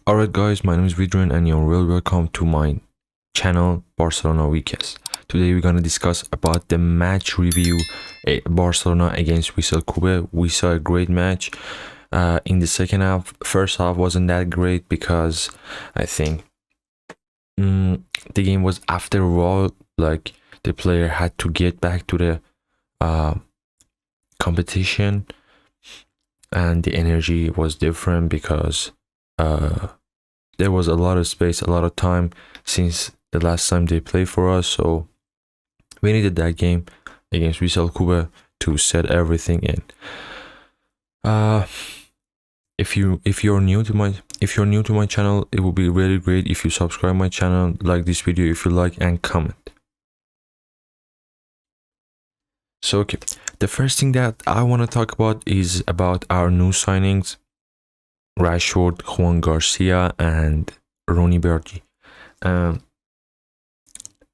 Alright guys, my name is Vidran and you're really welcome to my channel Barcelona Weekends. Today we're gonna discuss about the match review, Barcelona against Vissel. We saw a great match in the second half. First half wasn't that great because I think the game was after a while, like the player had to get back to the competition and the energy was different because there was a lot of space, a lot of time since the last time they played for us, so we needed that game against Vissel to set everything in. If you're new to my channel, it would be really great if you subscribe my channel, like this video if you like, and comment. So okay, the first thing that I want to talk about is about our new signings, Rashford, Juan Garcia, and Ronnie Berti.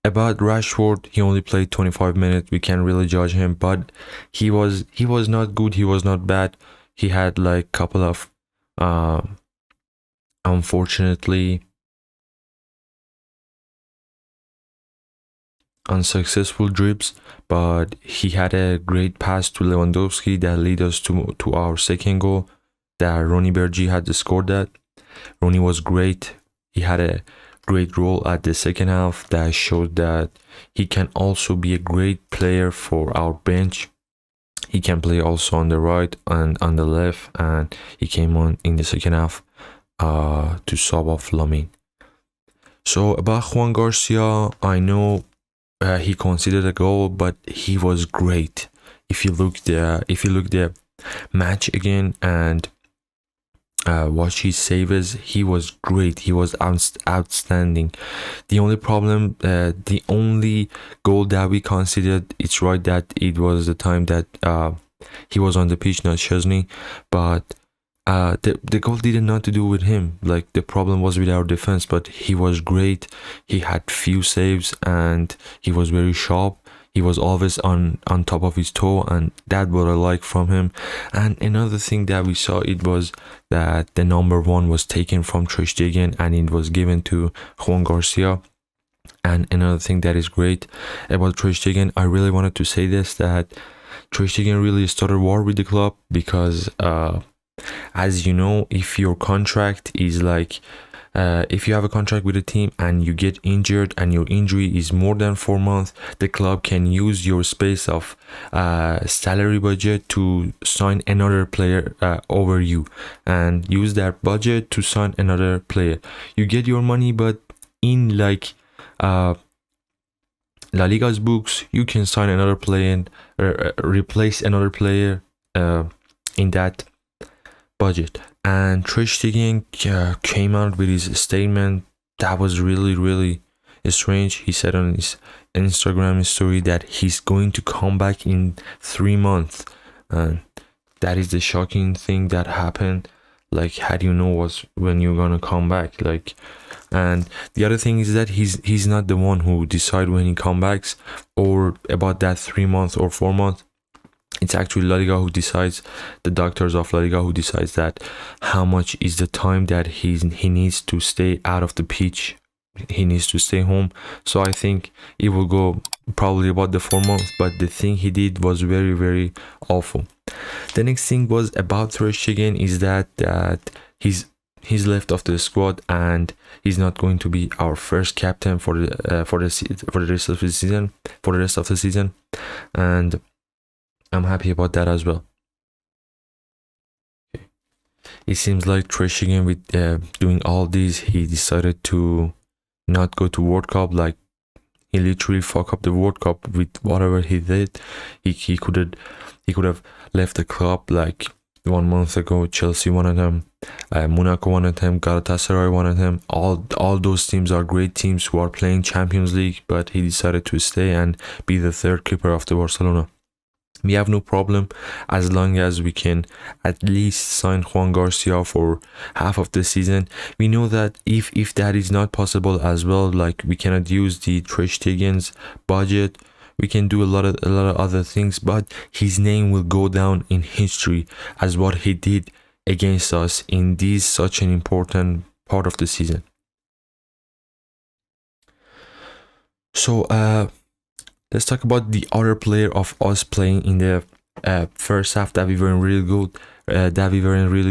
About Rashford, he only played 25 minutes. We can't really judge him, but he was not good. He was not bad. He had like couple of unfortunately unsuccessful dribbles, but he had a great pass to Lewandowski that led us to our second goal that Ronnie Berti had scored. That Ronnie was great. He had a great role at the second half that showed that he can also be a great player for our bench. He can play also on the right and on the left, and he came on in the second half to sub off Lamine. So about Juan Garcia, I know he conceded a goal, but he was great. If you look the match again and watch his saves, he was great. He was outstanding. The only problem, the only goal that we considered, it's right that it was the time that he was on the pitch, not Chesney, but the goal didn't have to do with him. Like the problem was with our defense, but he was great. He had few saves and he was very sharp. He was always on top of his toe, and that's what I like from him. And another thing that we saw, it was that the number 1 was taken from Ter Stegen and it was given to Juan Garcia. And another thing that is great about Ter Stegen, I really wanted to say this, that Ter Stegen really started war with the club because as you know, if your contract is like if you have a contract with a team and you get injured and your injury is more than 4 months, the club can use your space of salary budget to sign another player over you and use that budget to sign another player. You get your money, but in like La Liga's books, you can sign another player and replace another player in that budget. And Ter Stegen came out with his statement that was really strange. He said on his Instagram story that he's going to come back in 3 months, and that is the shocking thing that happened. Like, how do you know what's when you're gonna come back? Like, and the other thing is that he's not the one who decide when he come back or about that 3 months or 4 months. It's actually La Liga who decides, the doctors of La Liga who decides that how much is the time that he needs to stay out of the pitch. He needs to stay home. So I think it will go probably about the 4 months, but the thing he did was very awful. The next thing was about Ter Stegen is that he's left off the squad and he's not going to be our first captain for the rest of the season, and I'm happy about that as well. Okay. It seems like Ter Stegen with doing all this, he decided to not go to World Cup. Like, he literally fucked up the World Cup with whatever he did. He could have left the club like 1 month ago. Chelsea wanted him, Monaco wanted him, Galatasaray wanted him. All those teams are great teams who are playing Champions League, but he decided to stay and be the third keeper of the Barcelona. We have no problem as long as we can at least sign Juan Garcia for half of the season. We know that if that is not possible as well, like we cannot use the Ter Stegen's budget, we can do a lot of other things, but his name will go down in history as what he did against us in this such an important part of the season. So let's talk about the other player of us playing in the first half that we weren't really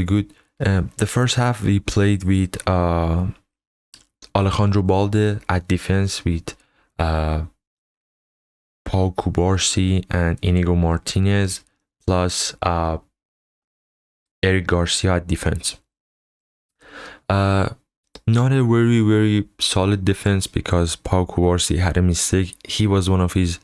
good. The first half we played with Alejandro Balde at defense, with Pau Cubarsi and Inigo Martinez, plus Eric Garcia at defense. Not a very, very solid defense because Pau Cubarsi had a mistake. It was one of his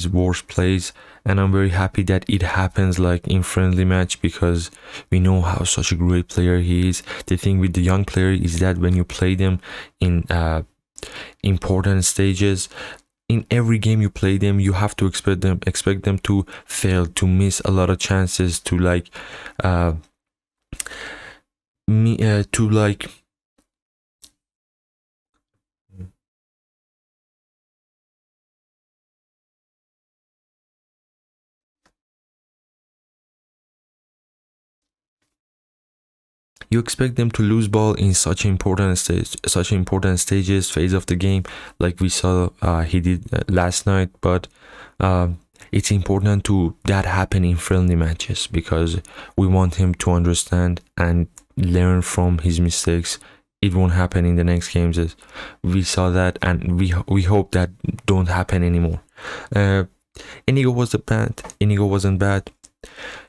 worst plays, and I'm very happy that it happens like in friendly match, because we know how such a great player he is. The thing with the young player is that when you play them in important stages, in every game you play them, you have to expect them to fail, to miss a lot of chances, to you expect them to lose ball in such important stages, phase of the game, like we saw he did last night. But it's important to that happen in friendly matches, because we want him to understand and learn from his mistakes. It won't happen in the next games. We saw that, and we hope that don't happen anymore. Inigo wasn't bad.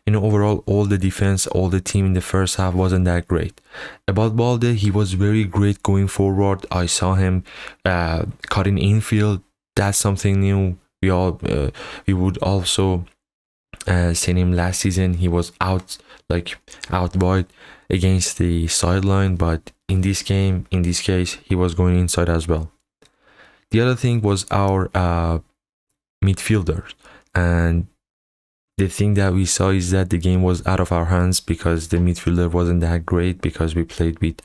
Overall, all the defense, all the team in the first half wasn't that great. About Balde, he was very great going forward. I saw him cutting infield. That's something new. We would also seen him last season. He was out wide against the sideline, but in this case, he was going inside as well. The other thing was our midfielders, and the thing that we saw is that the game was out of our hands because the midfielder wasn't that great, because we played with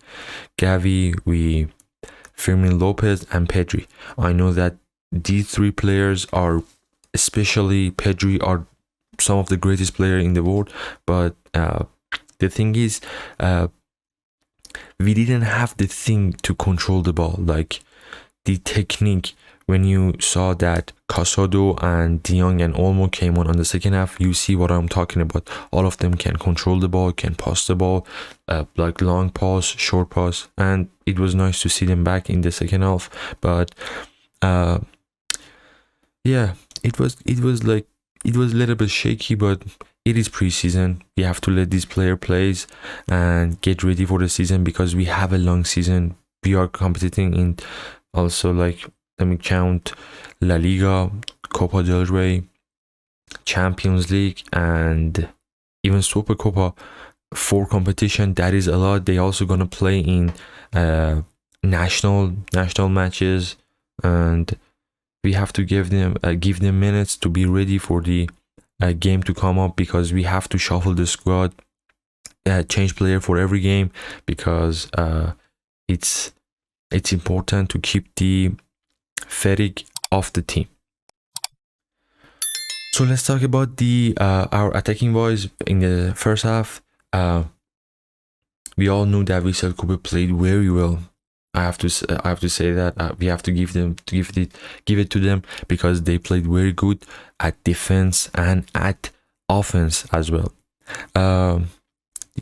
Gavi, Fermin Lopez, and Pedri. I know that these three players are, especially Pedri, are some of the greatest players in the world, but the thing is, we didn't have the thing to control the ball, like the technique. When you saw that Casado and De Jong and Olmo came on the second half, you see what I'm talking about. All of them can control the ball, can pass the ball, like long pass, short pass, and it was nice to see them back in the second half. But yeah, it was a little bit shaky, but it is preseason. We have to let this player plays and get ready for the season, because we have a long season. We are competing in also, like, let me count, La Liga, Copa del Rey, Champions League, and even Supercopa. 4 competition, that is a lot. They also gonna play in national matches, and we have to give them minutes to be ready for the game to come up, because we have to shuffle the squad, change player for every game, because it's important to keep the fatigue off the team. So let's talk about our attacking boys in the first half. We all knew that Vissel played very well. I have to say that we have to give it to them, because they played very good at defense and at offense as well.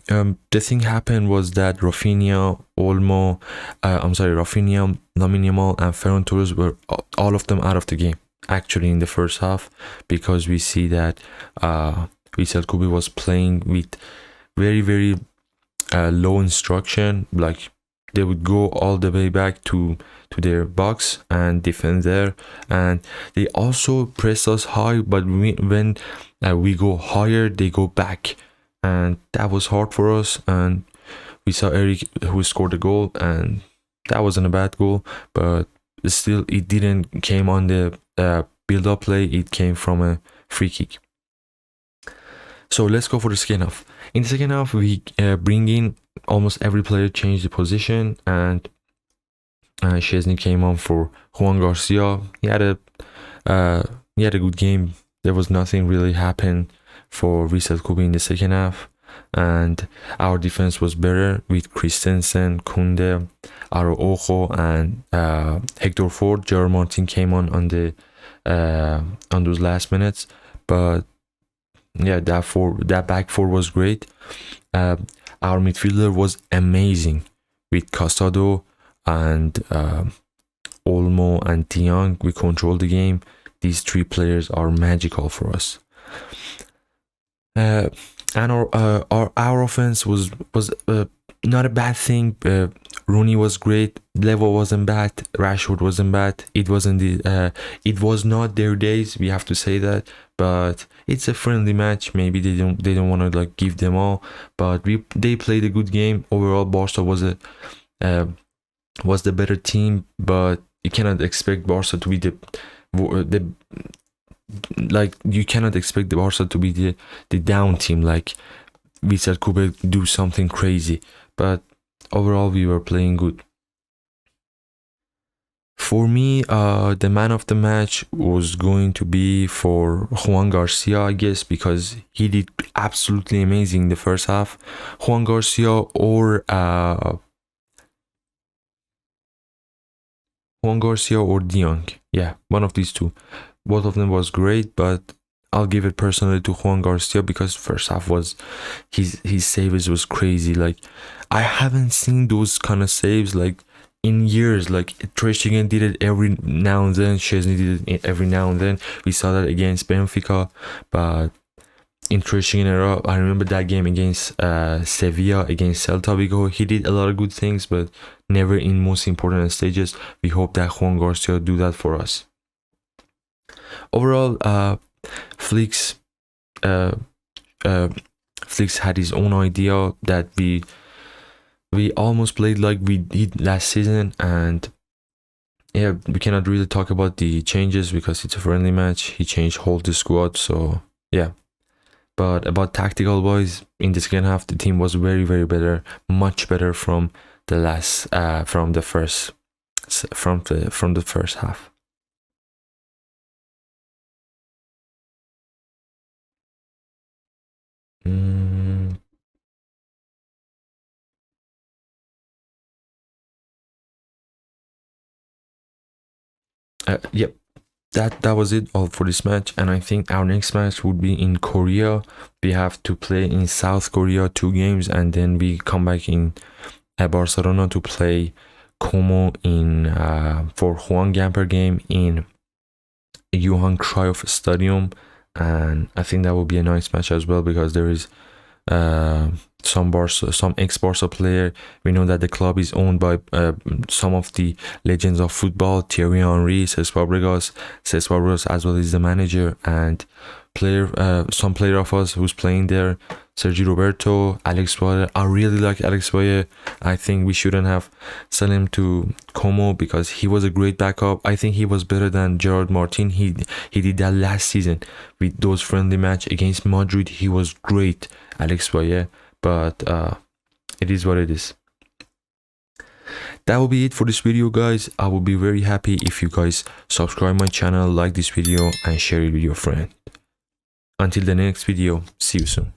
The thing happened was that Rafinha, Lamine Yamal, and Ferran Torres were all of them out of the game, actually, in the first half, because we see that Vissel was playing with very, very low instruction. Like, they would go all the way back to their box and defend there, and they also press us high, but when we go higher, they go back, and that was hard for us. And we saw Eric, who scored a goal, and that wasn't a bad goal, but still, it didn't came on the build-up play. It came from a free kick. So let's go for the second half. In the second half, we bring in almost every player, changed the position, and Szczesny came on for Juan Garcia. He had a good game. There was nothing really happened for Vissel in the second half. and our defense was better with Christensen, Kunde, Araujo, and Hector Ford. Gerard Martin came on those last minutes, but yeah, that back four was great. Our midfielder was amazing with Casado and Olmo and Tiang. We controlled the game. These three players are magical for us. And our offense was not a bad thing. Rooney was great. Levo wasn't bad. Rashford wasn't bad. It was not their days. We have to say that. But it's a friendly match. Maybe they don't want to like give them all. But they played a good game. Overall, Barca was the better team. But you cannot expect Barca to be the like you cannot expect the Barca to be the down team. Like Vissel could do something crazy. But overall, we were playing good. For me, the man of the match was going to be for Juan Garcia, I guess, because he did absolutely amazing in the first half. Juan Garcia or De Jong. Yeah, one of these two. Both of them was great, but I'll give it personally to Juan Garcia because first half was his saves was crazy. Like I haven't seen those kind of saves like in years. Like Ter Stegen did it every now and then. Szczesny did it every now and then. We saw that against Benfica, but in Ter Stegen era, I remember that game against Sevilla, against Celta Vigo. He did a lot of good things, but never in most important stages. We hope that Juan Garcia do that for us. Overall, Flicks had his own idea that we almost played like we did last season, and yeah, we cannot really talk about the changes because it's a friendly match. He changed whole the squad, so yeah. But about tactical wise, in the second half, the team was very, very better, much better from the first half. Yep, that was it all for this match, and I think our next match would be in Korea. We have to play in South Korea 2 games, and then we come back in Barcelona to play Como in for Juan Gamper game in Johan Cruyff Stadium, and I think that will be a nice match as well because there is some ex-Barca player. We know that the club is owned by some of the legends of football, Thierry Henry, Cesc Fabregas as well as the manager, and some player of us who's playing there, Sergi Roberto, Alex Boyer. I really like Alex Boyer. I think we shouldn't have sent him to Como because he was a great backup. I think he was better than Gerard Martin. He did that last season with those friendly match against Madrid. He was great, Alex Boyer. But it is what it is. That will be it for this video, guys. I will be very happy if you guys subscribe my channel, like this video, and share it with your friend. Until the next video, see you soon.